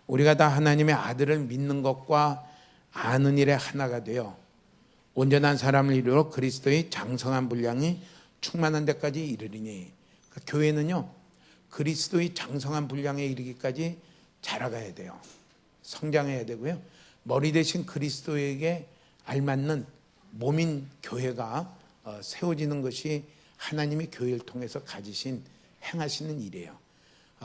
우리가 다 하나님의 아들을 믿는 것과 아는 일에 하나가 되어 온전한 사람을 이루어 그리스도의 장성한 분량이 충만한 데까지 이르리니. 그러니까 교회는요, 그리스도의 장성한 분량에 이르기까지 자라가야 돼요. 성장해야 되고요. 머리 대신 그리스도에게 알맞는 몸인 교회가 세워지는 것이 하나님이 교회를 통해서 가지신 행하시는 일이에요.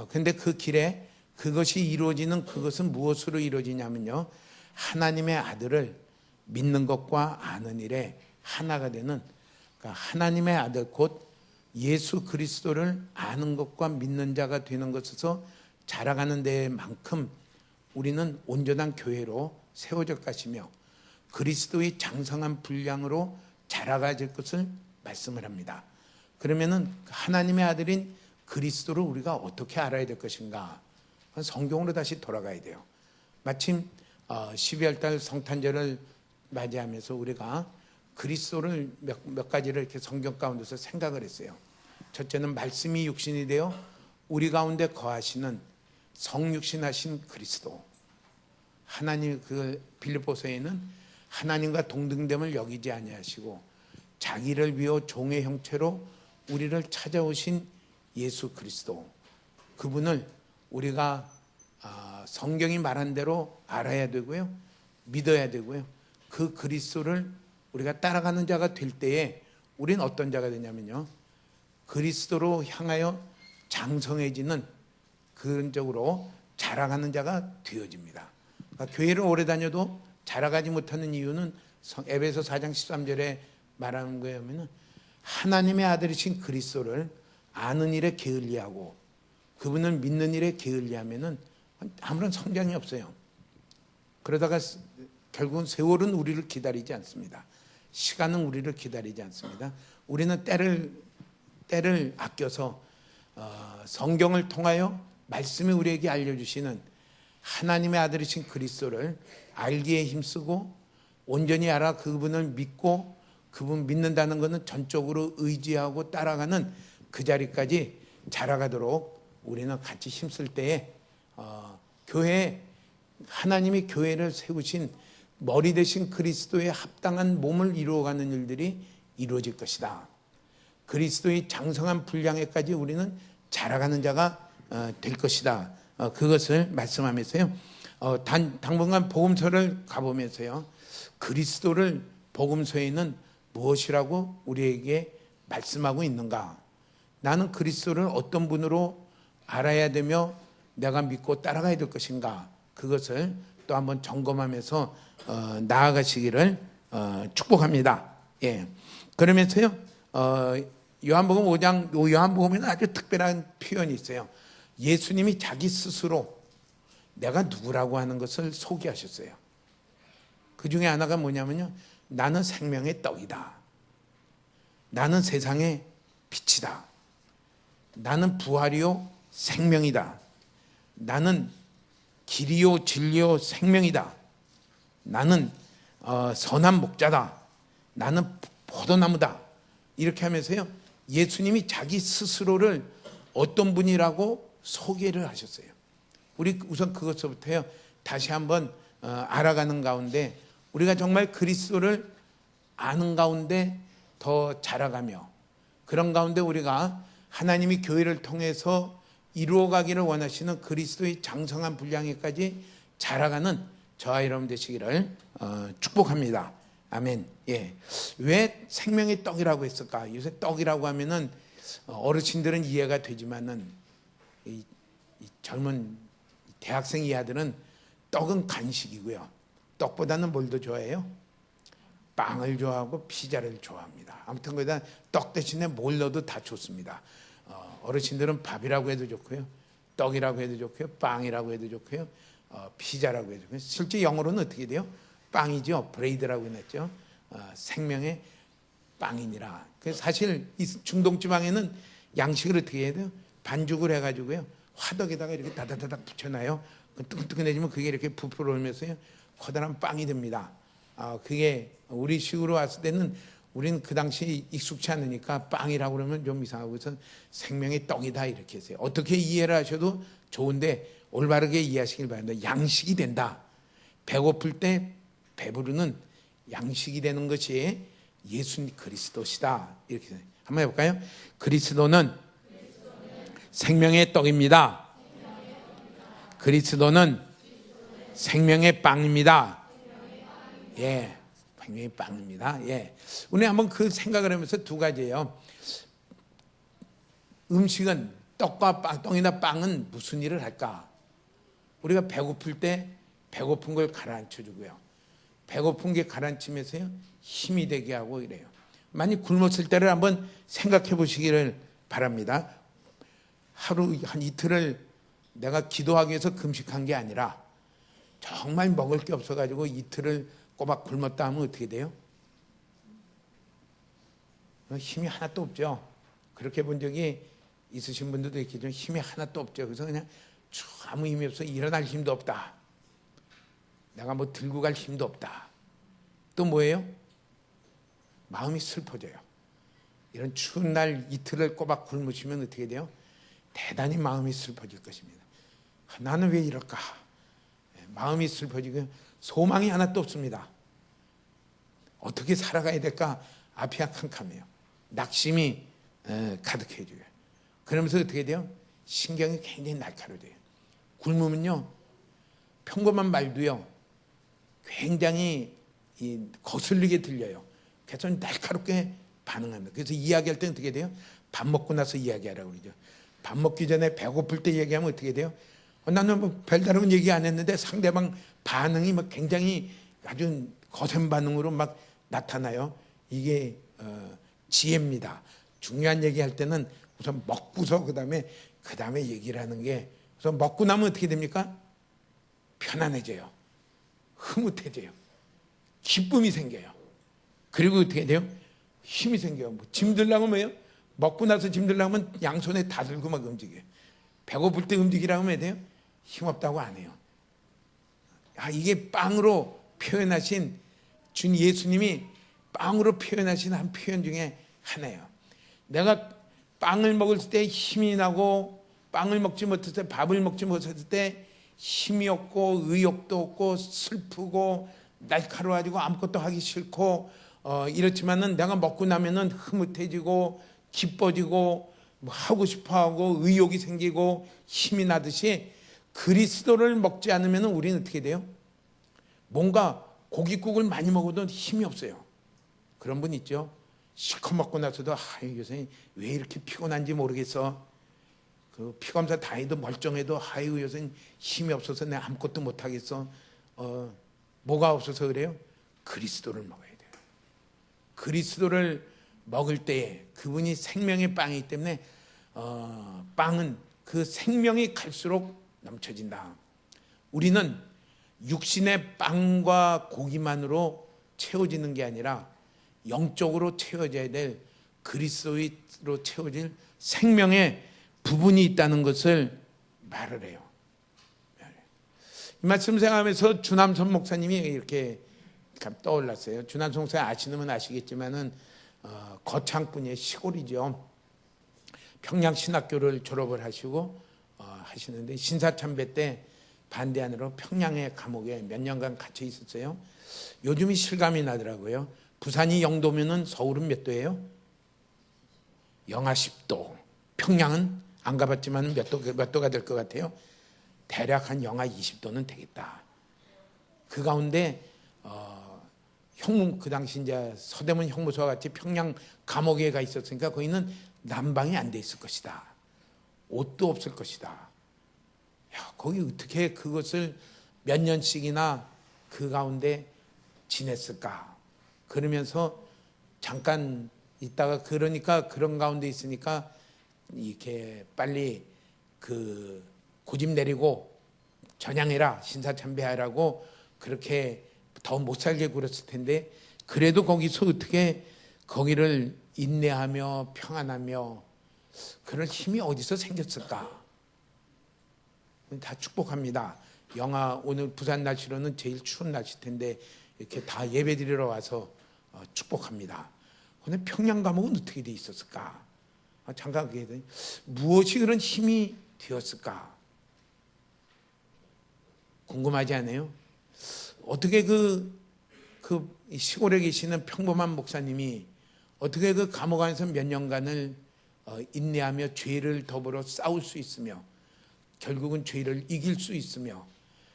그런데 그 길에 그것이 이루어지는 그것은 무엇으로 이루어지냐면요, 하나님의 아들을 믿는 것과 아는 일에 하나가 되는, 그러니까 하나님의 아들 곧 예수 그리스도를 아는 것과 믿는 자가 되는 것에서 자라가는 데만큼 우리는 온전한 교회로 세워질 것이며 그리스도의 장성한 분량으로 자라가질 것을 말씀을 합니다. 그러면은 하나님의 아들인 그리스도를 우리가 어떻게 알아야 될 것인가? 성경으로 다시 돌아가야 돼요. 마침 12월 달 성탄절을 맞이하면서 우리가 그리스도를 몇 가지를 이렇게 성경 가운데서 생각을 했어요. 첫째는 말씀이 육신이 되어 우리 가운데 거하시는 성육신하신 그리스도. 하나님, 그 빌립보서에는 하나님과 동등됨을 여기지 아니하시고 자기를 비워 종의 형체로 우리를 찾아오신 예수 그리스도. 그분을 우리가 성경이 말한 대로 알아야 되고요, 믿어야 되고요. 그 그리스도를 우리가 따라가는 자가 될 때에 우리는 어떤 자가 되냐면요, 그리스도로 향하여 장성해지는 그런 쪽으로 자라가는 자가 되어집니다. 그러니까 교회를 오래 다녀도 자라가지 못하는 이유는 에베소 4장 13절에 말하는 거에 하면은 하나님의 아들이신 그리스도를 아는 일에 게을리하고 그분을 믿는 일에 게을리하면은 아무런 성장이 없어요. 그러다가 결국은 세월은 우리를 기다리지 않습니다. 시간은 우리를 기다리지 않습니다. 우리는 때를 아껴서 성경을 통하여 말씀이 우리에게 알려주시는 하나님의 아들이신 그리스도를 알기에 힘쓰고 온전히 알아 그분을 믿고 그분 믿는다는 것은 전적으로 의지하고 따라가는 그 자리까지 자라가도록 우리는 같이 힘쓸 때에 교회, 하나님이 교회를 세우신 머리 대신 그리스도의 합당한 몸을 이루어가는 일들이 이루어질 것이다. 그리스도의 장성한 분량에까지 우리는 자라가는 자가 될 것이다. 그것을 말씀하면서요, 당분간 복음서를 가보면서요, 그리스도를 복음서에는 무엇이라고 우리에게 말씀하고 있는가? 나는 그리스도를 어떤 분으로 알아야 되며 내가 믿고 따라가야 될 것인가? 그것을 또 한번 점검하면서 나아가시기를 축복합니다. 예. 그러면서요, 요한복음 5장, 요한복음에는 아주 특별한 표현이 있어요. 예수님이 자기 스스로 내가 누구라고 하는 것을 소개하셨어요. 그 중에 하나가 뭐냐면요, 나는 생명의 떡이다. 나는 세상의 빛이다. 나는 부활이요 생명이다. 나는 길이요 진리요 생명이다. 나는 선한 목자다. 나는 포도나무다. 이렇게 하면서요, 예수님이 자기 스스로를 어떤 분이라고 소개를 하셨어요. 우리 우선 그것부터요 다시 한번 알아가는 가운데 우리가 정말 그리스도를 아는 가운데 더 자라가며 그런 가운데 우리가 하나님이 교회를 통해서 이루어가기를 원하시는 그리스도의 장성한 분량에까지 자라가는 저와 여러분 되시기를 축복합니다. 아멘. 예. 왜 생명의 떡이라고 했을까? 요새 떡이라고 하면은 어르신들은 이해가 되지만은 이 젊은 대학생 이하들은 떡은 간식이고요. 떡보다는 뭘 더 좋아해요? 빵을 좋아하고 피자를 좋아합니다. 아무튼 거기다 떡 대신에 뭘 넣어도 다 좋습니다. 어르신들은 밥이라고 해도 좋고요, 떡이라고 해도 좋고요, 빵이라고 해도 좋고요, 피자라고 해도 좋고요. 실제 영어로는 어떻게 돼요? 빵이죠. 브레이드라고 해놨죠. 생명의 빵이니라. 사실 이 중동 지방에는 양식을 어떻게 해야 돼요? 반죽을 해가지고요, 화덕에다가 이렇게 다다다닥 붙여놔요. 뜨끈뜨끈해지면 그게 이렇게 부풀어 오면서요 커다란 빵이 됩니다. 그게 우리 식으로 왔을 때는 우리는 그 당시 익숙치 않으니까 빵이라고 그러면 좀 이상하고, 그래서 생명의 떡이다 이렇게 했어요. 어떻게 이해를 하셔도 좋은데 올바르게 이해하시길 바랍니다. 양식이 된다. 배고플 때 배부르는 양식이 되는 것이 예수님 그리스도시다. 이렇게 한번 해볼까요? 그리스도는 생명의 떡입니다. 그리스도는 생명의 빵입니다. 예, 생명의 빵입니다. 예, 오늘 한번 그 생각을 하면서 두 가지예요. 음식은 떡과 빵, 떡이나 빵은 무슨 일을 할까? 우리가 배고플 때 배고픈 걸 가라앉혀 주고요. 배고픈 게 가라앉히면서요 힘이 되게 하고 이래요. 많이 굶었을 때를 한번 생각해 보시기를 바랍니다. 하루 한 이틀을 내가 기도하기 위해서 금식한 게 아니라 정말 먹을 게 없어가지고 이틀을 꼬박 굶었다 하면 어떻게 돼요? 힘이 하나도 없죠. 그렇게 본 적이 있으신 분들도 있겠지만 힘이 하나도 없죠. 그래서 그냥 아무 힘이 없어. 일어날 힘도 없다. 내가 뭐 들고 갈 힘도 없다. 또 뭐예요? 마음이 슬퍼져요. 이런 추운 날 이틀을 꼬박 굶으시면 어떻게 돼요? 대단히 마음이 슬퍼질 것입니다. 나는 왜 이럴까? 마음이 슬퍼지고 소망이 하나도 없습니다. 어떻게 살아가야 될까? 앞이 캄캄해요. 낙심이 가득해져요. 그러면서 어떻게 돼요? 신경이 굉장히 날카로워져요. 굶으면요 평범한 말도요 굉장히 거슬리게 들려요. 그래서 날카롭게 반응합니다. 그래서 이야기할 때는 어떻게 돼요? 밥 먹고 나서 이야기하라고 그러죠. 밥 먹기 전에 배고플 때 얘기하면 어떻게 돼요? 나는 뭐 별다른 얘기 안 했는데 상대방 반응이 막 굉장히 아주 거센 반응으로 막 나타나요. 이게 지혜입니다. 중요한 얘기할 때는 우선 먹고서 그 다음에 얘기를 하는 게, 우선 먹고 나면 어떻게 됩니까? 편안해져요. 흐뭇해져요. 기쁨이 생겨요. 그리고 어떻게 돼요? 힘이 생겨요. 뭐 짐 들려면 뭐예요? 먹고 나서 짐 들려면 양손에 다 들고 막 움직여요. 배고플 때 움직이라고 하면 돼요? 힘없다고 안 해요. 이게 빵으로 표현하신 준 예수님이 빵으로 표현하신 한 표현 중에 하나예요. 내가 빵을 먹을 때 힘이 나고 빵을 먹지 못했을 때, 밥을 먹지 못했을 때 힘이 없고 의욕도 없고 슬프고 날카로워지고 아무것도 하기 싫고 이렇지만은 내가 먹고 나면은 흐뭇해지고 기뻐지고 뭐 하고 싶어하고 의욕이 생기고 힘이 나듯이, 그리스도를 먹지 않으면 우리는 어떻게 돼요? 뭔가 고깃국을 많이 먹어도 힘이 없어요. 그런 분 있죠? 실컷 먹고 나서도 요새 왜 이렇게 피곤한지 모르겠어. 그 피검사 다 해도 멀쩡해도 요새 힘이 없어서 내가 아무것도 못하겠어. 뭐가 없어서 그래요? 그리스도를 먹어야 돼요. 그리스도를 먹을 때에 그분이 생명의 빵이기 때문에 빵은 그 생명이 갈수록 넘쳐진다. 우리는 육신의 빵과 고기만으로 채워지는 게 아니라 영적으로 채워져야 될 그리스도로 채워질 생명의 부분이 있다는 것을 말을 해요. 이 말씀 생각하면서 주남선 목사님이 이렇게 떠올랐어요. 주남선 목사 아시는 분 아시겠지만은 거창뿐이에요. 시골이죠. 평양신학교를 졸업을 하시고 하시는데 신사참배 때 반대하느라 평양의 감옥에 몇 년간 갇혀 있었어요. 요즘이 실감이 나더라고요. 부산이 0도면은 서울은 몇 도예요? 영하 10도. 평양은 안 가봤지만 몇 도가 될 것 같아요? 대략 한 영하 20도는 되겠다. 그 가운데 그 당시 이제 서대문 형무소와 같이 평양 감옥에 가 있었으니까 거기는 난방이 안 돼 있을 것이다. 옷도 없을 것이다. 거기 어떻게 그것을 몇 년씩이나 그 가운데 지냈을까? 그러면서 잠깐 있다가, 그러니까 그런 가운데 있으니까 이렇게 빨리 그 고집 내리고 전향해라, 신사참배하라고 그렇게 더 못 살게 굴었을 텐데, 그래도 거기서 어떻게 거기를 인내하며 평안하며 그럴 힘이 어디서 생겼을까? 다 축복합니다. 오늘 부산 날씨로는 제일 추운 날씨 텐데 이렇게 다 예배 드리러 와서 축복합니다. 근데 평양 감옥은 어떻게 돼 있었을까? 잠깐 그게 무엇이 그런 힘이 되었을까? 궁금하지 않아요? 어떻게 그 시골에 계시는 평범한 목사님이 어떻게 그 감옥 안에서 몇 년간을 인내하며 죄를 더불어 싸울 수 있으며 결국은 죄를 이길 수 있으며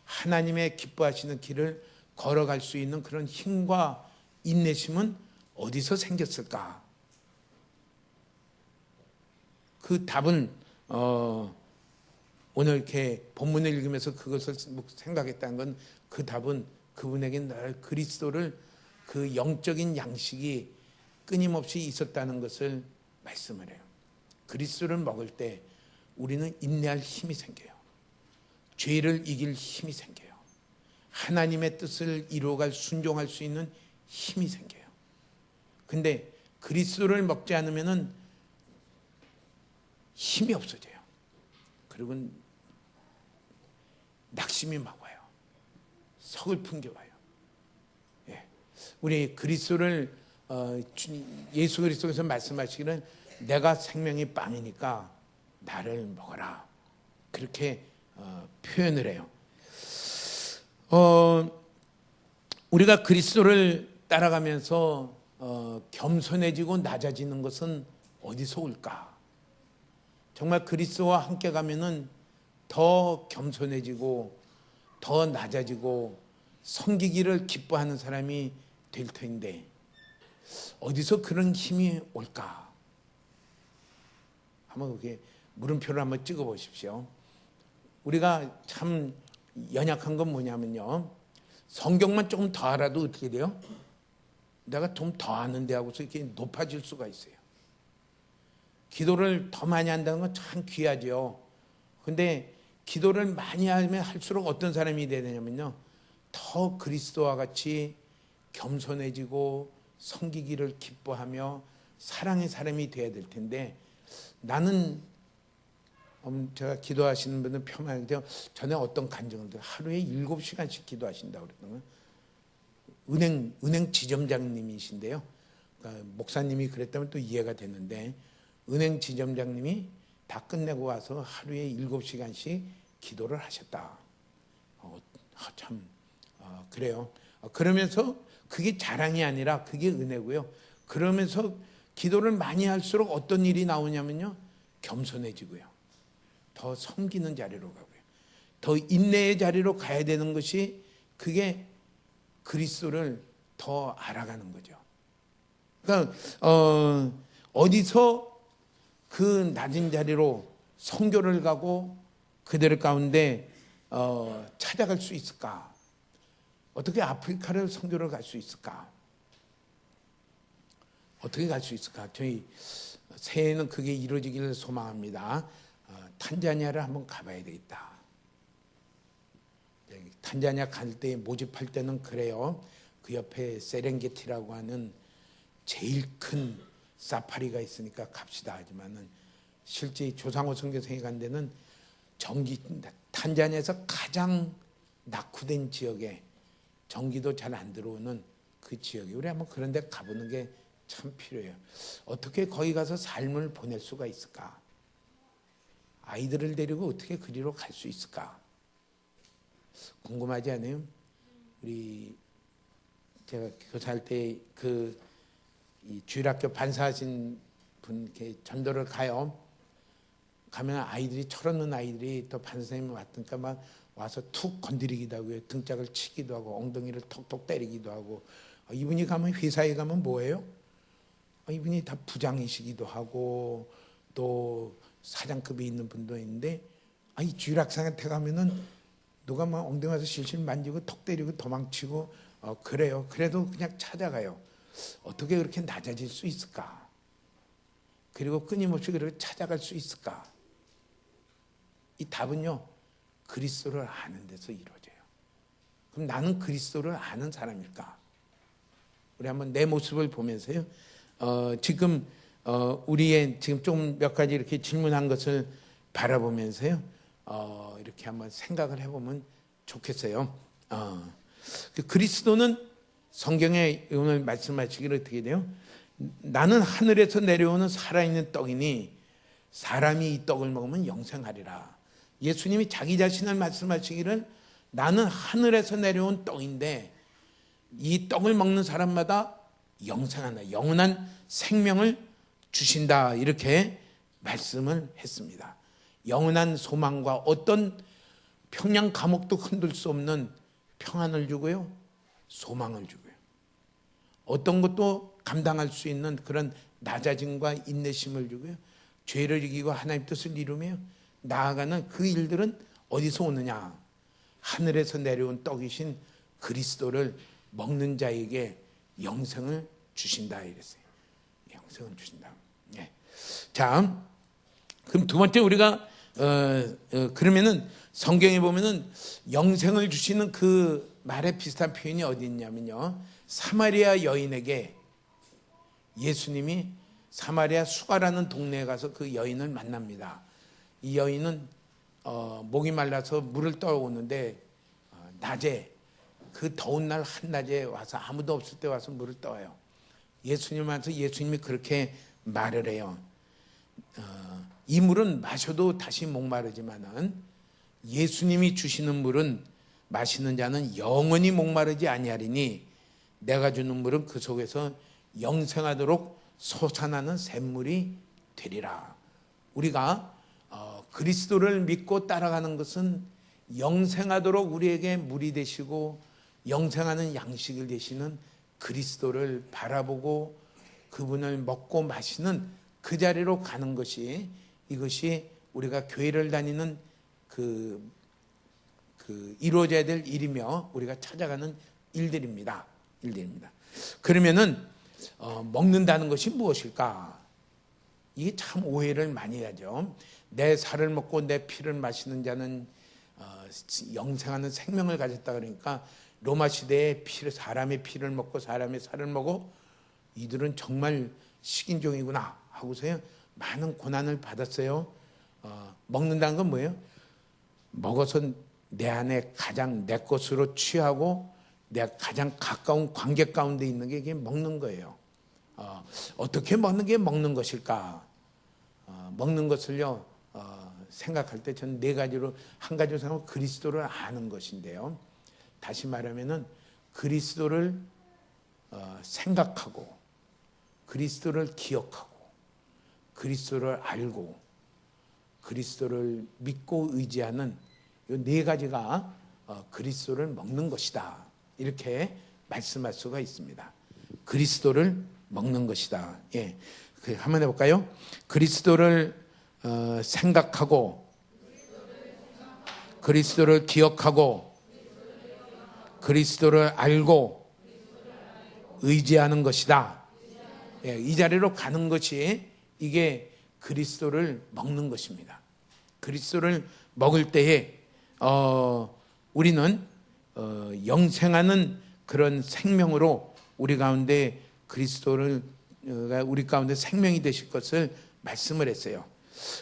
하나님의 기뻐하시는 길을 걸어갈 수 있는 그런 힘과 인내심은 어디서 생겼을까? 그 답은 오늘 이렇게 본문을 읽으면서 그것을 생각했다는 건 그 답은 그분에게 늘 그리스도를 그 영적인 양식이 끊임없이 있었다는 것을 말씀을 해요. 그리스도를 먹을 때 우리는 인내할 힘이 생겨요. 죄를 이길 힘이 생겨요. 하나님의 뜻을 이루어갈 순종할 수 있는 힘이 생겨요. 근데 그리스도를 먹지 않으면은 힘이 없어져요. 그리고 낙심이 막 와요. 서글픈 게 와요. 예. 우리 그리스도를 예수 그리스도께서 말씀하시기는 내가 생명의 빵이니까 나를 먹어라. 그렇게 표현을 해요. 우리가 그리스도를 따라가면서 겸손해지고 낮아지는 것은 어디서 올까? 정말 그리스도와 함께 가면은 더 겸손해지고 더 낮아지고 섬기기를 기뻐하는 사람이 될 텐데 어디서 그런 힘이 올까? 한번 그렇게 물음표를 한번 찍어 보십시오. 우리가 참 연약한 건 뭐냐면요, 성경만 조금 더 알아도 어떻게 돼요? 내가 좀 더 아는데 하고서 이렇게 높아질 수가 있어요. 기도를 더 많이 한다는 건 참 귀하죠. 근데 기도를 많이 하면 할수록 어떤 사람이 되냐면요, 더 그리스도와 같이 겸손해지고 섬기기를 기뻐하며 사랑의 사람이 돼야 될 텐데, 나는 제가 기도하시는 분은 표명하는데요, 전에 어떤 간증을 들어요. 하루에 7시간씩 기도하신다고 그랬던 거예요. 은행 지점장님이신데요, 그러니까 목사님이 그랬다면 또 이해가 되는데, 은행 지점장님이 다 끝내고 와서 하루에 7시간씩 기도를 하셨다. 그래요. 그러면서 그게 자랑이 아니라 그게 은혜고요. 그러면서 기도를 많이 할수록 어떤 일이 나오냐면요, 겸손해지고요, 더 섬기는 자리로 가고요, 더 인내의 자리로 가야 되는 것이, 그게 그리스도를 더 알아가는 거죠. 그러니까 어디서 그 낮은 자리로 선교를 가고 그들 가운데 찾아갈 수 있을까? 어떻게 아프리카를 선교를 갈 수 있을까? 어떻게 갈 수 있을까? 저희 새해에는 그게 이루어지기를 소망합니다. 탄자니아를 한번 가봐야 되겠다. 탄자니아 갈 때, 모집할 때는 그래요. 그 옆에 세렝게티라고 하는 제일 큰 사파리가 있으니까 갑시다 하지만은, 실제 조상호 선교생이 간 데는 탄자니아에서 가장 낙후된 지역에 전기도 잘 안 들어오는 그 지역에 우리 한번 그런 데 가보는 게 참 필요해요. 어떻게 거기 가서 삶을 보낼 수가 있을까? 아이들을 데리고 어떻게 그리로 갈 수 있을까? 궁금하지 않아요? 우리 제가 교사할 때 이 주일학교 반사하신 분 이렇게 전도를 가요. 가면 아이들이, 철없는 아이들이 또 반사님이 왔으니까 막 와서 툭 건드리기도 하고요, 등짝을 치기도 하고 엉덩이를 톡톡 때리기도 하고. 이분이 가면, 회사에 가면 뭐예요? 이분이 다 부장이시기도 하고 또 사장급이 있는 분도 있는데, 이 주일학생한테 가면은 누가 막 엉덩이 와서 실실 만지고 턱 때리고 도망치고 그래요. 그래도 그냥 찾아가요. 어떻게 그렇게 낮아질 수 있을까? 그리고 끊임없이 그렇게 찾아갈 수 있을까? 이 답은요, 그리스도를 아는 데서 이루어져요. 그럼 나는 그리스도를 아는 사람일까? 우리 한번 내 모습을 보면서요, 지금 우리의 지금 좀 몇 가지 이렇게 질문한 것을 바라보면서요, 이렇게 한번 생각을 해보면 좋겠어요. 그리스도는 성경에 오늘 말씀하시기를 어떻게 돼요? 나는 하늘에서 내려오는 살아있는 떡이니 사람이 이 떡을 먹으면 영생하리라. 예수님이 자기 자신을 말씀하시기를, 나는 하늘에서 내려온 떡인데 이 떡을 먹는 사람마다 영생한다, 영원한 생명을 주신다, 이렇게 말씀을 했습니다. 영원한 소망과 어떤 평양 감옥도 흔들 수 없는 평안을 주고요, 소망을 주고요, 어떤 것도 감당할 수 있는 그런 낮아짐과 인내심을 주고요, 죄를 이기고 하나님 뜻을 이루며 나아가는 그 일들은 어디서 오느냐? 하늘에서 내려온 떡이신 그리스도를 먹는 자에게 영생을 주신다 이랬어요. 영생을 주신다. 예. 자, 그럼 두 번째 우리가 그러면은 성경에 보면은 영생을 주시는 그 말에 비슷한 표현이 어디 있냐면요, 사마리아 여인에게 예수님이 사마리아 수가라는 동네에 가서 그 여인을 만납니다. 이 여인은 목이 말라서 물을 떠오는데 낮에, 그 더운 날 한낮에 와서 아무도 없을 때 와서 물을 떠요. 예수님한테 예수님이 그렇게 말을 해요. 이 물은 마셔도 다시 목마르지만은 예수님이 주시는 물은 마시는 자는 영원히 목마르지 아니하리니 내가 주는 물은 그 속에서 영생하도록 솟아나는 샘물이 되리라. 우리가 그리스도를 믿고 따라가는 것은 영생하도록 우리에게 물이 되시고 영생하는 양식을 되시는 그리스도를 바라보고 그분을 먹고 마시는 그 자리로 가는 것이, 이것이 우리가 교회를 다니는 그 이루어져야 될 일이며 우리가 찾아가는 일들입니다. 그러면은 먹는다는 것이 무엇일까? 이게 참 오해를 많이 하죠. 내 살을 먹고 내 피를 마시는 자는 영생하는 생명을 가졌다 그러니까 로마 시대에 사람의 피를 먹고 사람의 살을 먹어 이들은 정말 식인종이구나 하고서요 많은 고난을 받았어요. 먹는다는 건 뭐예요? 먹어서 내 안에 가장 내 것으로 취하고 내 가장 가까운 관계 가운데 있는 게 이게 먹는 거예요. 어떻게 먹는 게 먹는 것일까? 먹는 것을요 생각할 때 저는 네 가지로, 한 가지로 생각하면 그리스도를 아는 것인데요. 다시 말하면은 그리스도를 생각하고 그리스도를 기억하고 그리스도를 알고 그리스도를 믿고 의지하는 이 네 가지가 그리스도를 먹는 것이다, 이렇게 말씀할 수가 있습니다. 그리스도를 먹는 것이다. 예, 한번 해볼까요? 그리스도를 생각하고 그리스도를 기억하고 그리스도를 알고 의지하는 것이다. 예, 이 자리로 가는 것이 이게 그리스도를 먹는 것입니다. 그리스도를 먹을 때에 우리는 영생하는 그런 생명으로 우리 가운데 그리스도를 우리 가운데 생명이 되실 것을 말씀을 했어요.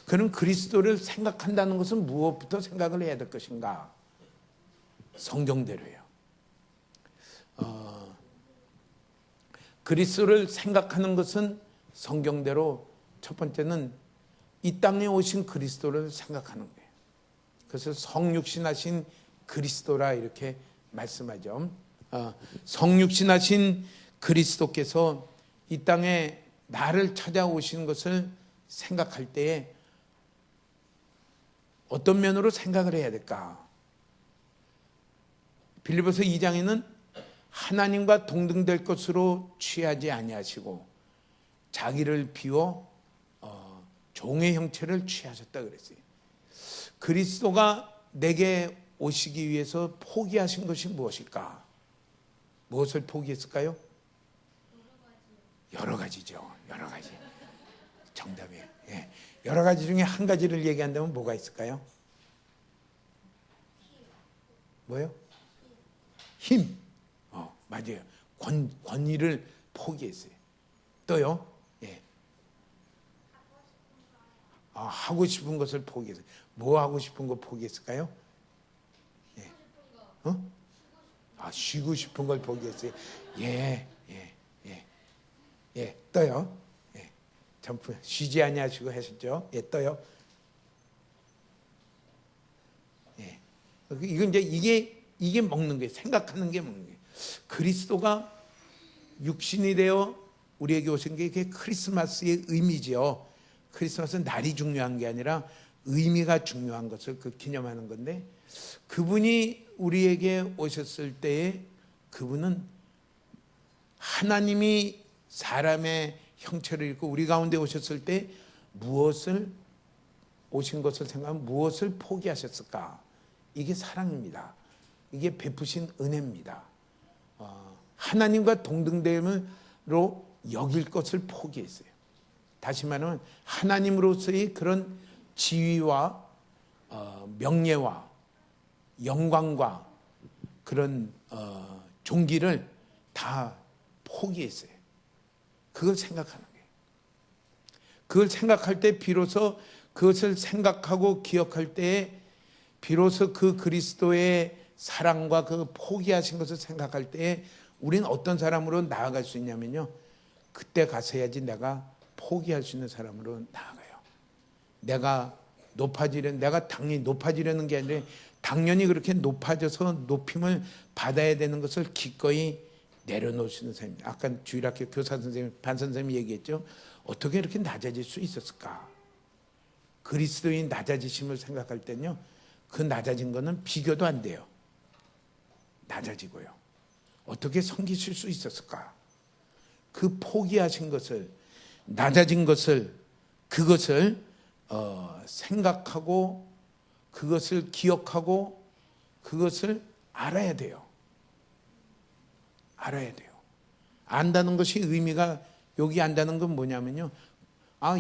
그럼 그리스도를 생각한다는 것은 무엇부터 생각을 해야 될 것인가? 성경대로예요. 그리스도를 생각하는 것은 성경대로 첫 번째는 이 땅에 오신 그리스도를 생각하는 거예요. 그래서 성육신하신 그리스도라 이렇게 말씀하죠. 성육신하신 그리스도께서 이 땅에 나를 찾아오신 것을 생각할 때에 어떤 면으로 생각을 해야 될까? 빌립보서 2장에는 하나님과 동등될 것으로 취하지 아니하시고 자기를 비워 종의 형체를 취하셨다 그랬어요. 그리스도가 내게 오시기 위해서 포기하신 것이 무엇일까? 무엇을 포기했을까요? 여러 가지죠. 여러 가지. 정답이에요. 예. 여러 가지 중에 한 가지를 얘기한다면 뭐가 있을까요? 뭐요? 힘. 맞아요. 권위를 포기했어요. 또요? 예. 하고 싶은 것을 포기했어요. 뭐 하고 싶은 거 포기했을까요? 예. 쉬고 싶은 걸 포기했어요. 예. 또요? 예. 점프, 쉬지 아니하시고 하셨죠? 예, 또요? 예. 이건 이제 이게 이게 먹는 거예요. 생각하는 게 먹는 거예요. 그리스도가 육신이 되어 우리에게 오신 게 이게 크리스마스의 의미죠. 크리스마스는 날이 중요한 게 아니라 의미가 중요한 것을 기념하는 건데, 그분이 우리에게 오셨을 때에 그분은 하나님이 사람의 형체를 입고 우리 가운데 오셨을 때 오신 것을 생각하면 무엇을 포기하셨을까? 이게 사랑입니다. 이게 베푸신 은혜입니다. 하나님과 동등됨으로 여길 것을 포기했어요. 다시 말하면 하나님으로서의 그런 지위와 명예와 영광과 그런 존귀를 다 포기했어요. 그걸 생각하는 거예요. 그걸 생각할 때 비로소, 그것을 생각하고 기억할 때에 비로소 그 그리스도의 사랑과 그 포기하신 것을 생각할 때에 우리는 어떤 사람으로 나아갈 수 있냐면요, 그때 가서야지 내가 포기할 수 있는 사람으로 나아가요. 내가 당연히 높아지려는 게 아니라 당연히 그렇게 높아져서 높임을 받아야 되는 것을 기꺼이 내려놓으시는 사람입니다. 아까 주일학교 교사 선생님, 반 선생님이 얘기했죠. 어떻게 이렇게 낮아질 수 있었을까? 그리스도인 낮아지심을 생각할 때는요, 그 낮아진 거는 비교도 안 돼요. 낮아지고요. 어떻게 섬기실 수 있었을까? 그 포기하신 것을, 낮아진 것을, 그것을 생각하고 그것을 기억하고 그것을 알아야 돼요. 알아야 돼요. 안다는 것이 의미가, 여기 안다는 건 뭐냐면요,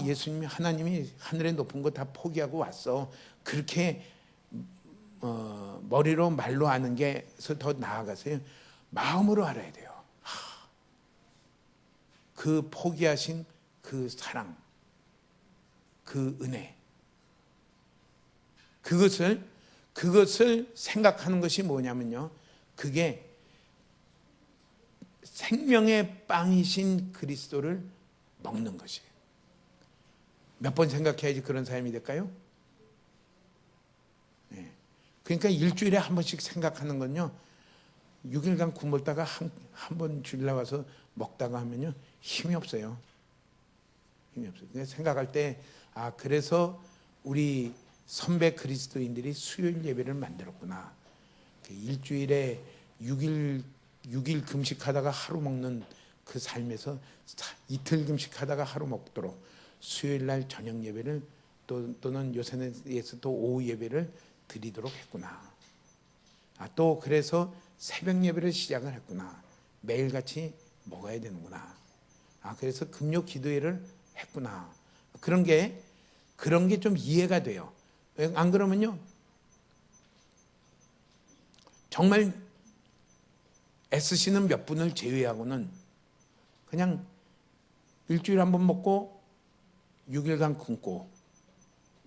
예수님이, 하나님이 하늘의 높은 거 다 포기하고 왔어. 그렇게 머리로 말로 아는 게서 더 나아가세요. 마음으로 알아야 돼요. 그 포기하신 그 사랑, 그 은혜, 그것을 생각하는 것이 뭐냐면요, 그게 생명의 빵이신 그리스도를 먹는 것이에요. 몇 번 생각해야지 그런 삶이 될까요? 네. 그러니까 일주일에 한 번씩 생각하는 건요, 6일간 굶었다가 한 번 주일 나와서 먹다가 하면요, 힘이 없어요. 힘이 없어요. 그러니까 생각할 때, 그래서 우리 선배 그리스도인들이 수요일 예배를 만들었구나. 일주일에 6일 금식하다가 하루 먹는 그 삶에서 이틀 금식하다가 하루 먹도록 수요일 날 저녁 예배를 또는 요새는 또 오후 예배를 드리도록 했구나. 또 그래서 새벽 예배를 시작을 했구나. 매일같이 먹어야 되는구나. 그래서 금요 기도회를 했구나. 그런 게 좀 이해가 돼요. 안 그러면요, 정말 애쓰시는 몇 분을 제외하고는 그냥 일주일에 한 번 먹고 6일간 굶고,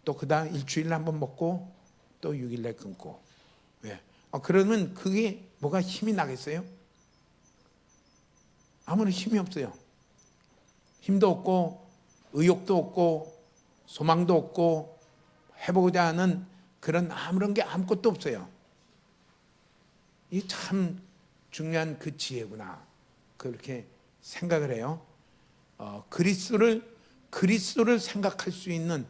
또 그다음 일주일에 한 번 먹고 또 6일날 굶고. 왜? 그러면 그게 뭐가 힘이 나겠어요? 아무런 힘이 없어요. 힘도 없고 의욕도 없고 소망도 없고 해보고자 하는 그런 아무런 게 아무것도 없어요. 이게 참 중요한 그 지혜구나, 그렇게 생각을 해요. 그리스도를 생각할 수 있는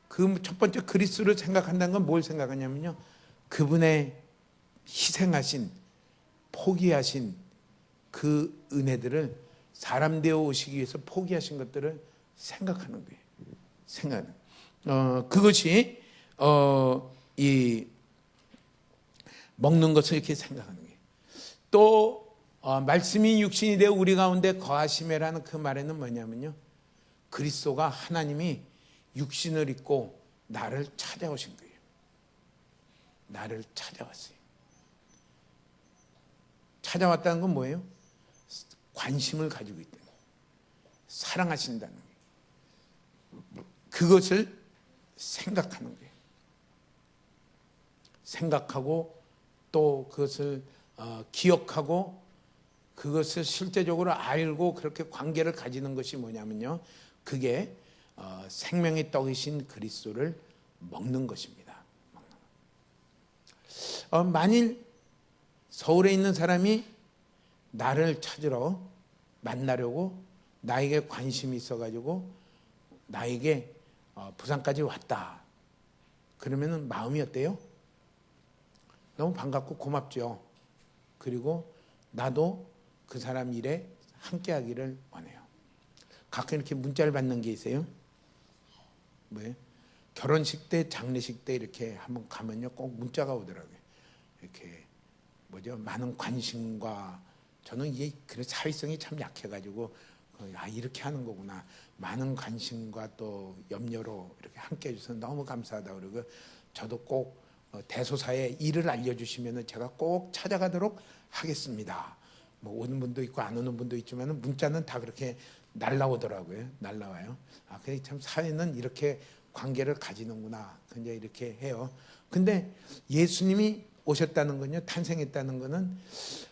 그 첫 번째, 그리스도를 생각한다는 건 뭘 생각하냐면요, 그분의 희생하신, 포기하신 그 은혜들을, 사람 되어 오시기 위해서 포기하신 것들을 생각하는 거예요. 그것이 이 먹는 것을 이렇게 생각하는 거예요. 또 말씀이 육신이 되어 우리 가운데 거하심이라는 그 말에는 뭐냐면요, 그리스도가, 하나님이 육신을 입고 나를 찾아오신 거예요. 나를 찾아왔어요. 찾아왔다는 건 뭐예요? 관심을 가지고 있다는 거예요. 사랑하신다는 거예요. 그것을 생각하는 거예요. 생각하고 또 그것을 기억하고 그것을 실제적으로 알고 그렇게 관계를 가지는 것이 뭐냐면요, 그게 생명의 떡이신 그리스도를 먹는 것입니다. 만일 서울에 있는 사람이 나를 찾으러 만나려고 나에게 관심이 있어가지고 나에게 부산까지 왔다. 그러면은 마음이 어때요? 너무 반갑고 고맙죠. 그리고 나도 그 사람 일에 함께 하기를 원해요. 가끔 이렇게 문자를 받는 게 있어요. 뭐예요? 결혼식 때, 장례식 때 이렇게 한번 가면요, 꼭 문자가 오더라고요. 이렇게 많은 관심과, 저는 이게 그래 사회성이 참 약해가지고 이렇게 하는 거구나. 많은 관심과 또 염려로 이렇게 함께 해주셔서 너무 감사하다 그러고, 저도 꼭 대소사에 일을 알려주시면 제가 꼭 찾아가도록 하겠습니다. 오는 분도 있고 안 오는 분도 있지만 문자는 다 그렇게 날라오더라고요. 날라와요. 그래 참 사회는 이렇게 관계를 가지는구나. 근데 이렇게 해요. 근데 예수님이 오셨다는 건요, 탄생했다는 거는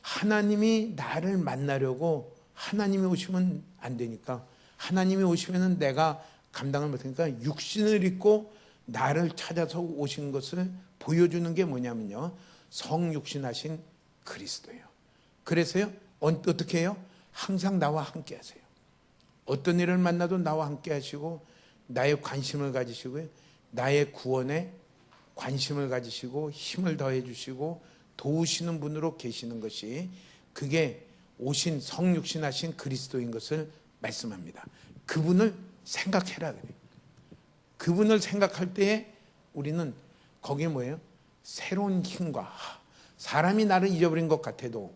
하나님이 나를 만나려고, 하나님이 오시면 안 되니까, 하나님이 오시면은 내가 감당을 못하니까 육신을 입고 나를 찾아서 오신 것을 보여주는 게 뭐냐면요, 성육신하신 그리스도예요. 그래서요, 어떻게 해요? 항상 나와 함께 하세요. 어떤 일을 만나도 나와 함께 하시고 나의 관심을 가지시고요, 나의 구원에 관심을 가지시고 힘을 더해 주시고 도우시는 분으로 계시는 것이, 그게 오신 성육신하신 그리스도인 것을 말씀합니다. 그분을 생각해라 그래요. 그분을 생각할 때에 우리는 거기에 뭐예요? 새로운 힘과, 사람이 나를 잊어버린 것 같아도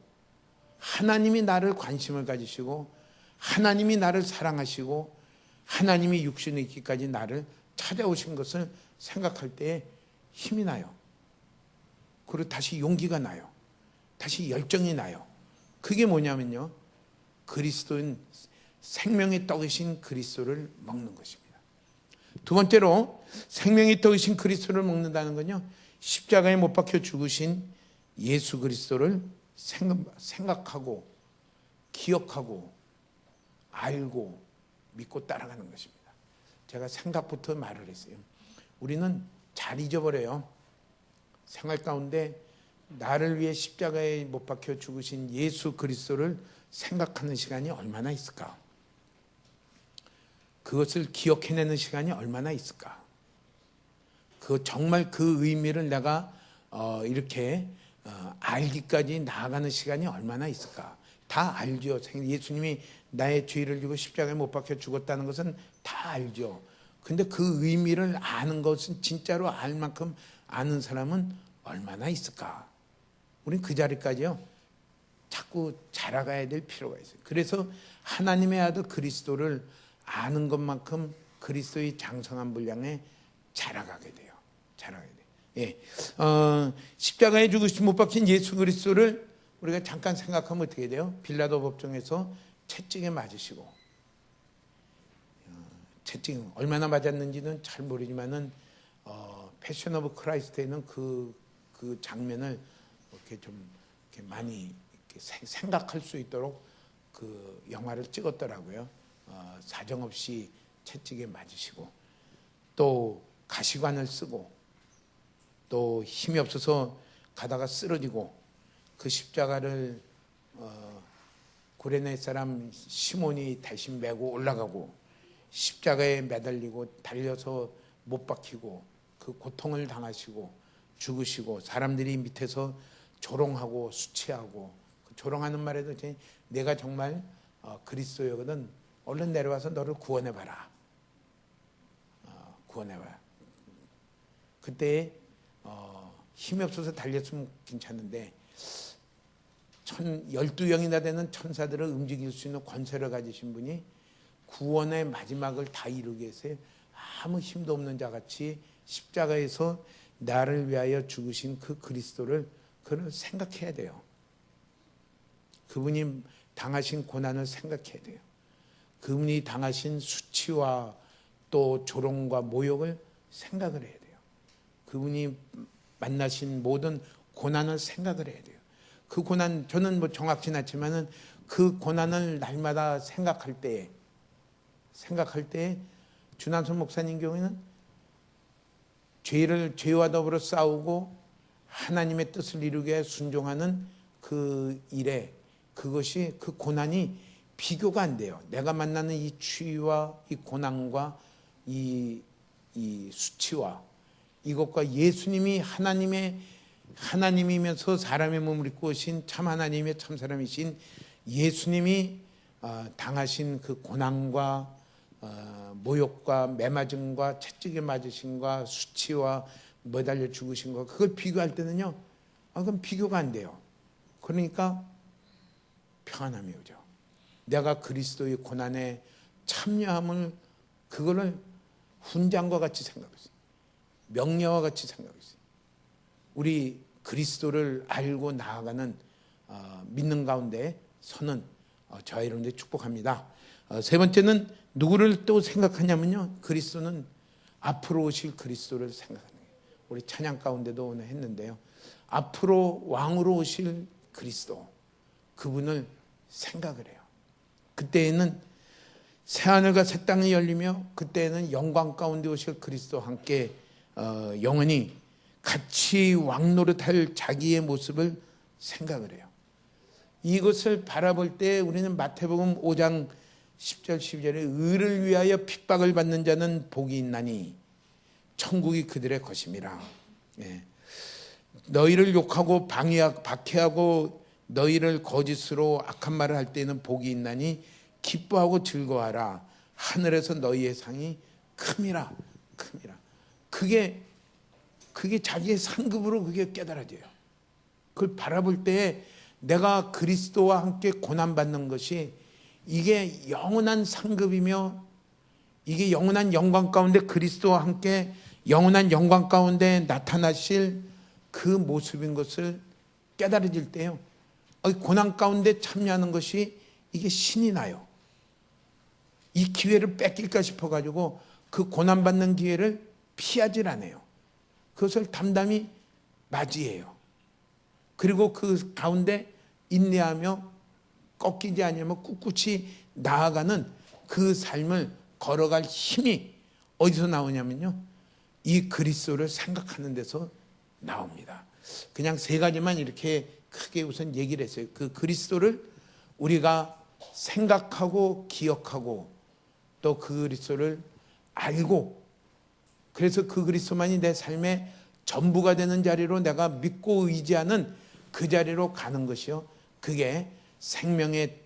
하나님이 나를 관심을 가지시고 하나님이 나를 사랑하시고 하나님이 육신에 있기까지 나를 찾아오신 것을 생각할 때에 힘이 나요. 그리고 다시 용기가 나요. 다시 열정이 나요. 그게 뭐냐면요, 그리스도인, 생명의 떡이신 그리스도를 먹는 것입니다. 두 번째로 생명의 떡이신 그리스도를 먹는다는 건요, 십자가에 못 박혀 죽으신 예수 그리스도를 생각하고 기억하고 알고 믿고 따라가는 것입니다. 제가 생각부터 말을 했어요. 우리는 잘 잊어버려요. 생활 가운데 나를 위해 십자가에 못 박혀 죽으신 예수 그리스도를 생각하는 시간이 얼마나 있을까? 그것을 기억해내는 시간이 얼마나 있을까? 정말 그 의미를 내가 이렇게 알기까지 나아가는 시간이 얼마나 있을까? 다 알죠. 예수님이 나의 죄를 지고 십자가에 못 박혀 죽었다는 것은 다 알죠. 근데 그 의미를 아는 것은, 진짜로 알 만큼 아는 사람은 얼마나 있을까? 우린 그 자리까지요, 자꾸 자라가야 될 필요가 있어요. 그래서 하나님의 아들 그리스도를 아는 것만큼 그리스도의 장성한 분량에 자라가게 돼요. 자라가게 돼요. 예. 십자가에 죽으신 못 박힌 예수 그리스도를 우리가 잠깐 생각하면 어떻게 돼요? 빌라도 법정에서 채찍에 맞으시고, 채찍 얼마나 맞았는지는 잘 모르지만은 패션 오브 크라이스트에는 그 장면을 이렇게 좀 이렇게 많이 이렇게 생각할 수 있도록 그 영화를 찍었더라고요. 사정없이 채찍에 맞으시고, 또 가시관을 쓰고, 또 힘이 없어서 가다가 쓰러지고, 그 십자가를 구레네 사람 시몬이 대신 메고 올라가고, 십자가에 매달리고 달려서 못 박히고 그 고통을 당하시고 죽으시고, 사람들이 밑에서 조롱하고 수치하고, 조롱하는 말에도 내가 정말 그리스도였거든, 얼른 내려와서 너를 구원해봐라. 구원해봐라. 그때 힘이 없어서 달렸으면 괜찮은데 12영이나 되는 천사들을 움직일 수 있는 권세를 가지신 분이 구원의 마지막을 다 이루기 위해서 아무 힘도 없는 자같이 십자가에서 나를 위하여 죽으신 그 그리스도를, 그걸 생각해야 돼요. 그분이 당하신 고난을 생각해야 돼요. 그분이 당하신 수치와 또 조롱과 모욕을 생각을 해야 돼요. 그분이 만나신 모든 고난을 생각을 해야 돼요. 그 고난, 저는 정확치는 않지만은 그 고난을 날마다 생각할 때 주난선 목사님 경우에는 죄와 더불어 싸우고 하나님의 뜻을 이루게 순종하는 그 일에 그것이 그 고난이 비교가 안 돼요. 내가 만나는 이 추위와 이 고난과 이 수치와 이것과 예수님이 하나님이면서 사람의 몸을 입고 오신 참 하나님의 참 사람이신 예수님이 당하신 그 고난과 모욕과 매맞음과 채찍에 맞으심과 수치와 매달려 죽으신 거 그걸 비교할 때는요, 그건 비교가 안 돼요. 그러니까 평안함이 오죠. 내가 그리스도의 고난에 참여함을 그거를 훈장과 같이 생각했어요. 명예와 같이 생각했어요. 우리 그리스도를 알고 나아가는 믿는 가운데 서는 저와 여러분들 축복합니다. 세 번째는 누구를 또 생각하냐면요, 그리스도는 앞으로 오실 그리스도를 생각하는 거예요. 우리 찬양 가운데도 오늘 했는데요, 앞으로 왕으로 오실 그리스도, 그분을 생각을 해요. 그때에는 새하늘과 새 땅이 열리며 그때에는 영광 가운데 오실 그리스도와 함께 영원히 같이 왕노릇할 자기의 모습을 생각을 해요. 이것을 바라볼 때 우리는 마태복음 5장 10절 12절에 의를 위하여 핍박을 받는 자는 복이 있나니 천국이 그들의 것임이라. 너희를 욕하고 박해하고 너희를 거짓으로 악한 말을 할 때는 복이 있나니 기뻐하고 즐거워하라. 하늘에서 너희의 상이 큼이라. 그게 자기의 상급으로 그게 깨달아져요. 그걸 바라볼 때 내가 그리스도와 함께 고난받는 것이 이게 영원한 상급이며 이게 영원한 영광 가운데 그리스도와 함께 영원한 영광 가운데 나타나실 그 모습인 것을 깨달아질 때요, 고난 가운데 참여하는 것이 이게 신이 나요. 이 기회를 뺏길까 싶어가지고 그 고난받는 기회를 피하질 않아요. 그것을 담담히 맞이해요. 그리고 그 가운데 인내하며 꺾이지 않으며 꿋꿋이 나아가는 그 삶을 걸어갈 힘이 어디서 나오냐면요, 이 그리스도를 생각하는 데서 나옵니다. 그냥 세 가지만 이렇게 크게 우선 얘기를 했어요. 그 그리스도를 우리가 생각하고 기억하고 또 그 그리스도를 알고, 그래서 그 그리스도만이 내 삶의 전부가 되는 자리로 내가 믿고 의지하는 그 자리로 가는 것이요, 그게 생명의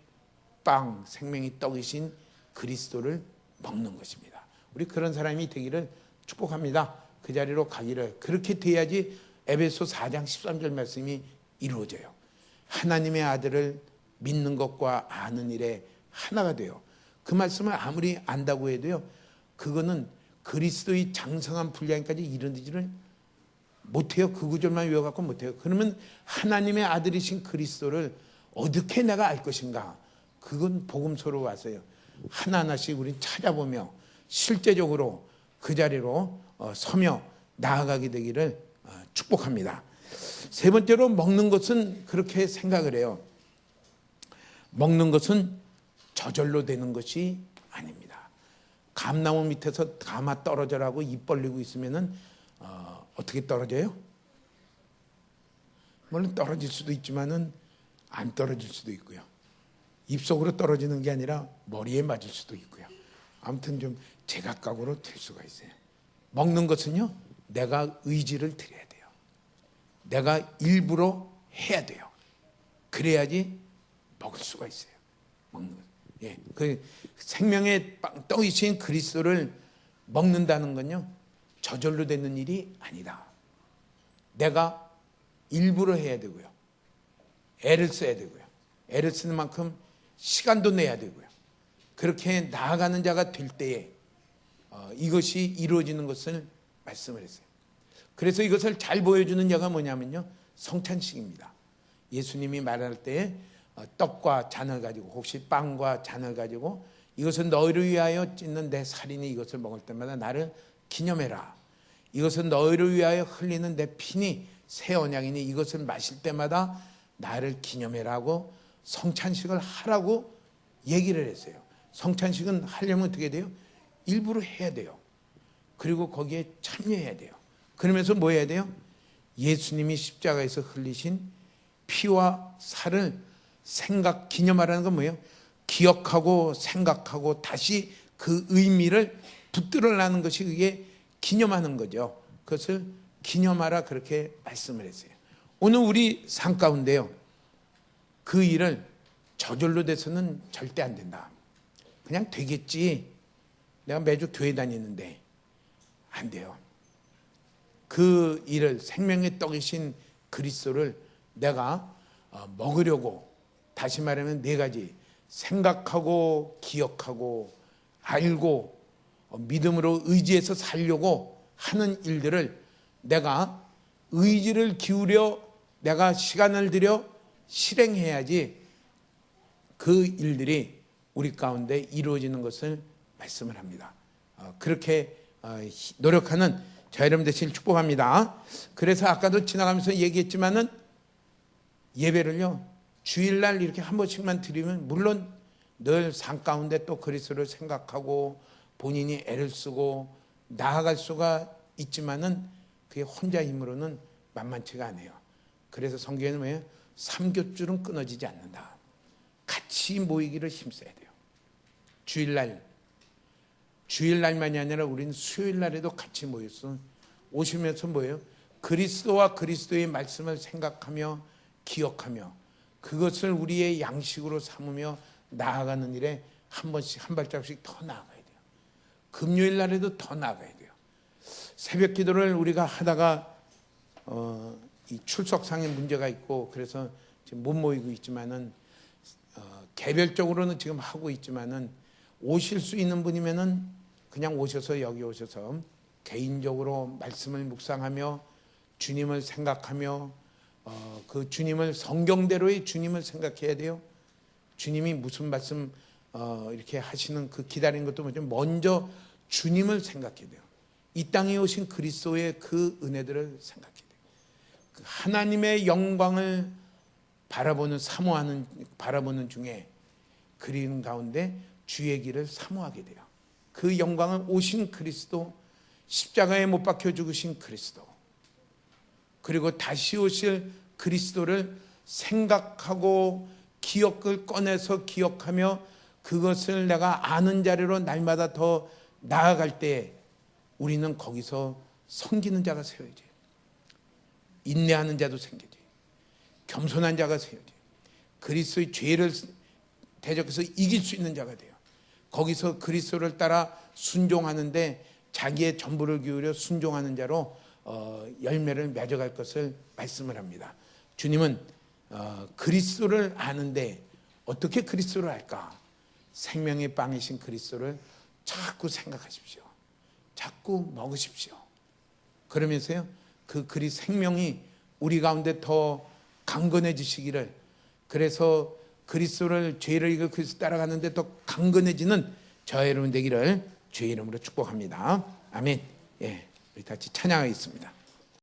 빵, 생명의 떡이신 그리스도를 먹는 것입니다. 우리 그런 사람이 되기를 축복합니다. 그 자리로 가기를. 그렇게 돼야지 에베소 4장 13절 말씀이 이루어져요. 하나님의 아들을 믿는 것과 아는 일에 하나가 돼요. 그 말씀을 아무리 안다고 해도요, 그거는 그리스도의 장성한 분량까지 이르지를 못해요. 그 구절만 외워갖고 못해요. 그러면 하나님의 아들이신 그리스도를 어떻게 내가 알 것인가? 그건 복음서로 와서요, 하나하나씩 우린 찾아보며 실제적으로 그 자리로 서며 나아가게 되기를 축복합니다. 세 번째로 먹는 것은 그렇게 생각을 해요. 먹는 것은 저절로 되는 것이 아닙니다. 감나무 밑에서 가마 떨어져라고 입 벌리고 있으면은 어떻게 떨어져요? 물론 떨어질 수도 있지만은 안 떨어질 수도 있고요. 입속으로 떨어지는 게 아니라 머리에 맞을 수도 있고요. 아무튼 좀 제각각으로 될 수가 있어요. 먹는 것은요, 내가 의지를 드려야 돼요. 내가 일부러 해야 돼요. 그래야지 먹을 수가 있어요. 먹는 것. 그 생명의 떡이신 그리스도를 먹는다는 건요, 저절로 되는 일이 아니다. 내가 일부러 해야 되고요, 애를 써야 되고요, 애를 쓰는 만큼 시간도 내야 되고요. 그렇게 나아가는 자가 될 때에 이것이 이루어지는 것을 말씀을 했어요. 그래서 이것을 잘 보여주는 자가 뭐냐면요, 성찬식입니다. 예수님이 말할 때에 떡과 잔을 가지고, 혹시 빵과 잔을 가지고, 이것은 너희를 위하여 찢는 내 살이니 이것을 먹을 때마다 나를 기념해라. 이것은 너희를 위하여 흘리는 내 피니 새 언약이니 이것을 마실 때마다 나를 기념해라고 성찬식을 하라고 얘기를 했어요. 성찬식은 하려면 어떻게 돼요? 일부러 해야 돼요. 그리고 거기에 참여해야 돼요. 그러면서 뭐 해야 돼요? 예수님이 십자가에서 흘리신 피와 살을 기념하라는 건 뭐예요? 기억하고 생각하고 다시 그 의미를 붙들어내는 것이 그게 기념하는 거죠. 그것을 기념하라 그렇게 말씀을 했어요. 오늘 우리 삶 가운데요, 그 일을 저절로 돼서는 절대 안 된다. 그냥 되겠지. 내가 매주 교회 다니는데 안 돼요. 그 일을 생명의 떡이신 그리스도를 내가 먹으려고, 다시 말하면 네 가지, 생각하고 기억하고 알고 믿음으로 의지해서 살려고 하는 일들을 내가 의지를 기울여 내가 시간을 들여 실행해야지 그 일들이 우리 가운데 이루어지는 것을 말씀을 합니다. 그렇게 노력하는 저 여러분 되시길 축복합니다. 그래서 아까도 지나가면서 얘기했지만은 예배를요, 주일날 이렇게 한 번씩만 드리면, 물론 늘 삶 가운데 또 그리스도를 생각하고 본인이 애를 쓰고 나아갈 수가 있지만은 그게 혼자 힘으로는 만만치가 않아요. 그래서 성경에는 뭐예요? 삼겹줄은 끊어지지 않는다. 같이 모이기를 힘써야 돼요. 주일날만이 아니라 우리는 수요일날에도 같이 모여서 오시면서 뭐예요? 그리스도와 그리스도의 말씀을 생각하며 기억하며 그것을 우리의 양식으로 삼으며 나아가는 일에 한 번씩 한 발짝씩 더 나아가야 돼요. 금요일 날에도 더 나아가야 돼요. 새벽 기도를 우리가 하다가 이 출석상에 문제가 있고 그래서 지금 못 모이고 있지만은 개별적으로는 지금 하고 있지만은 오실 수 있는 분이면은 그냥 오셔서 여기 오셔서 개인적으로 말씀을 묵상하며 주님을 생각하며 그 주님을 성경대로의 주님을 생각해야 돼요. 주님이 무슨 말씀 이렇게 하시는 그 기다리는 것도 먼저 주님을 생각해야 돼요. 이 땅에 오신 그리스도의 그 은혜들을 생각해야 돼요. 그 하나님의 영광을 사모하는 바라보는 중에 그리는 가운데 주의 길을 사모하게 돼요. 그 영광은 오신 그리스도, 십자가에 못 박혀 죽으신 그리스도, 그리고 다시 오실 그리스도를 생각하고 기억을 꺼내서 기억하며 그것을 내가 아는 자리로 날마다 더 나아갈 때 우리는 거기서 섬기는 자가 세워져요. 인내하는 자도 생겨져요. 겸손한 자가 세워져요. 그리스도의 죄를 대적해서 이길 수 있는 자가 돼요. 거기서 그리스도를 따라 순종하는데 자기의 전부를 기울여 순종하는 자로 열매를 맺어갈 것을 말씀을 합니다. 주님은 그리스도를 아는데 어떻게 그리스도를 알까? 생명의 빵이신 그리스도를 자꾸 생각하십시오. 자꾸 먹으십시오. 그러면서요, 그 생명이 우리 가운데 더 강건해지시기를, 그래서 그리스도를 죄를 이겨 그리스도 따라가는데 더 강건해지는 저와 여러분 되기를 주의 이름으로 축복합니다. 아멘. 예, 우리 같이 찬양하겠습니다.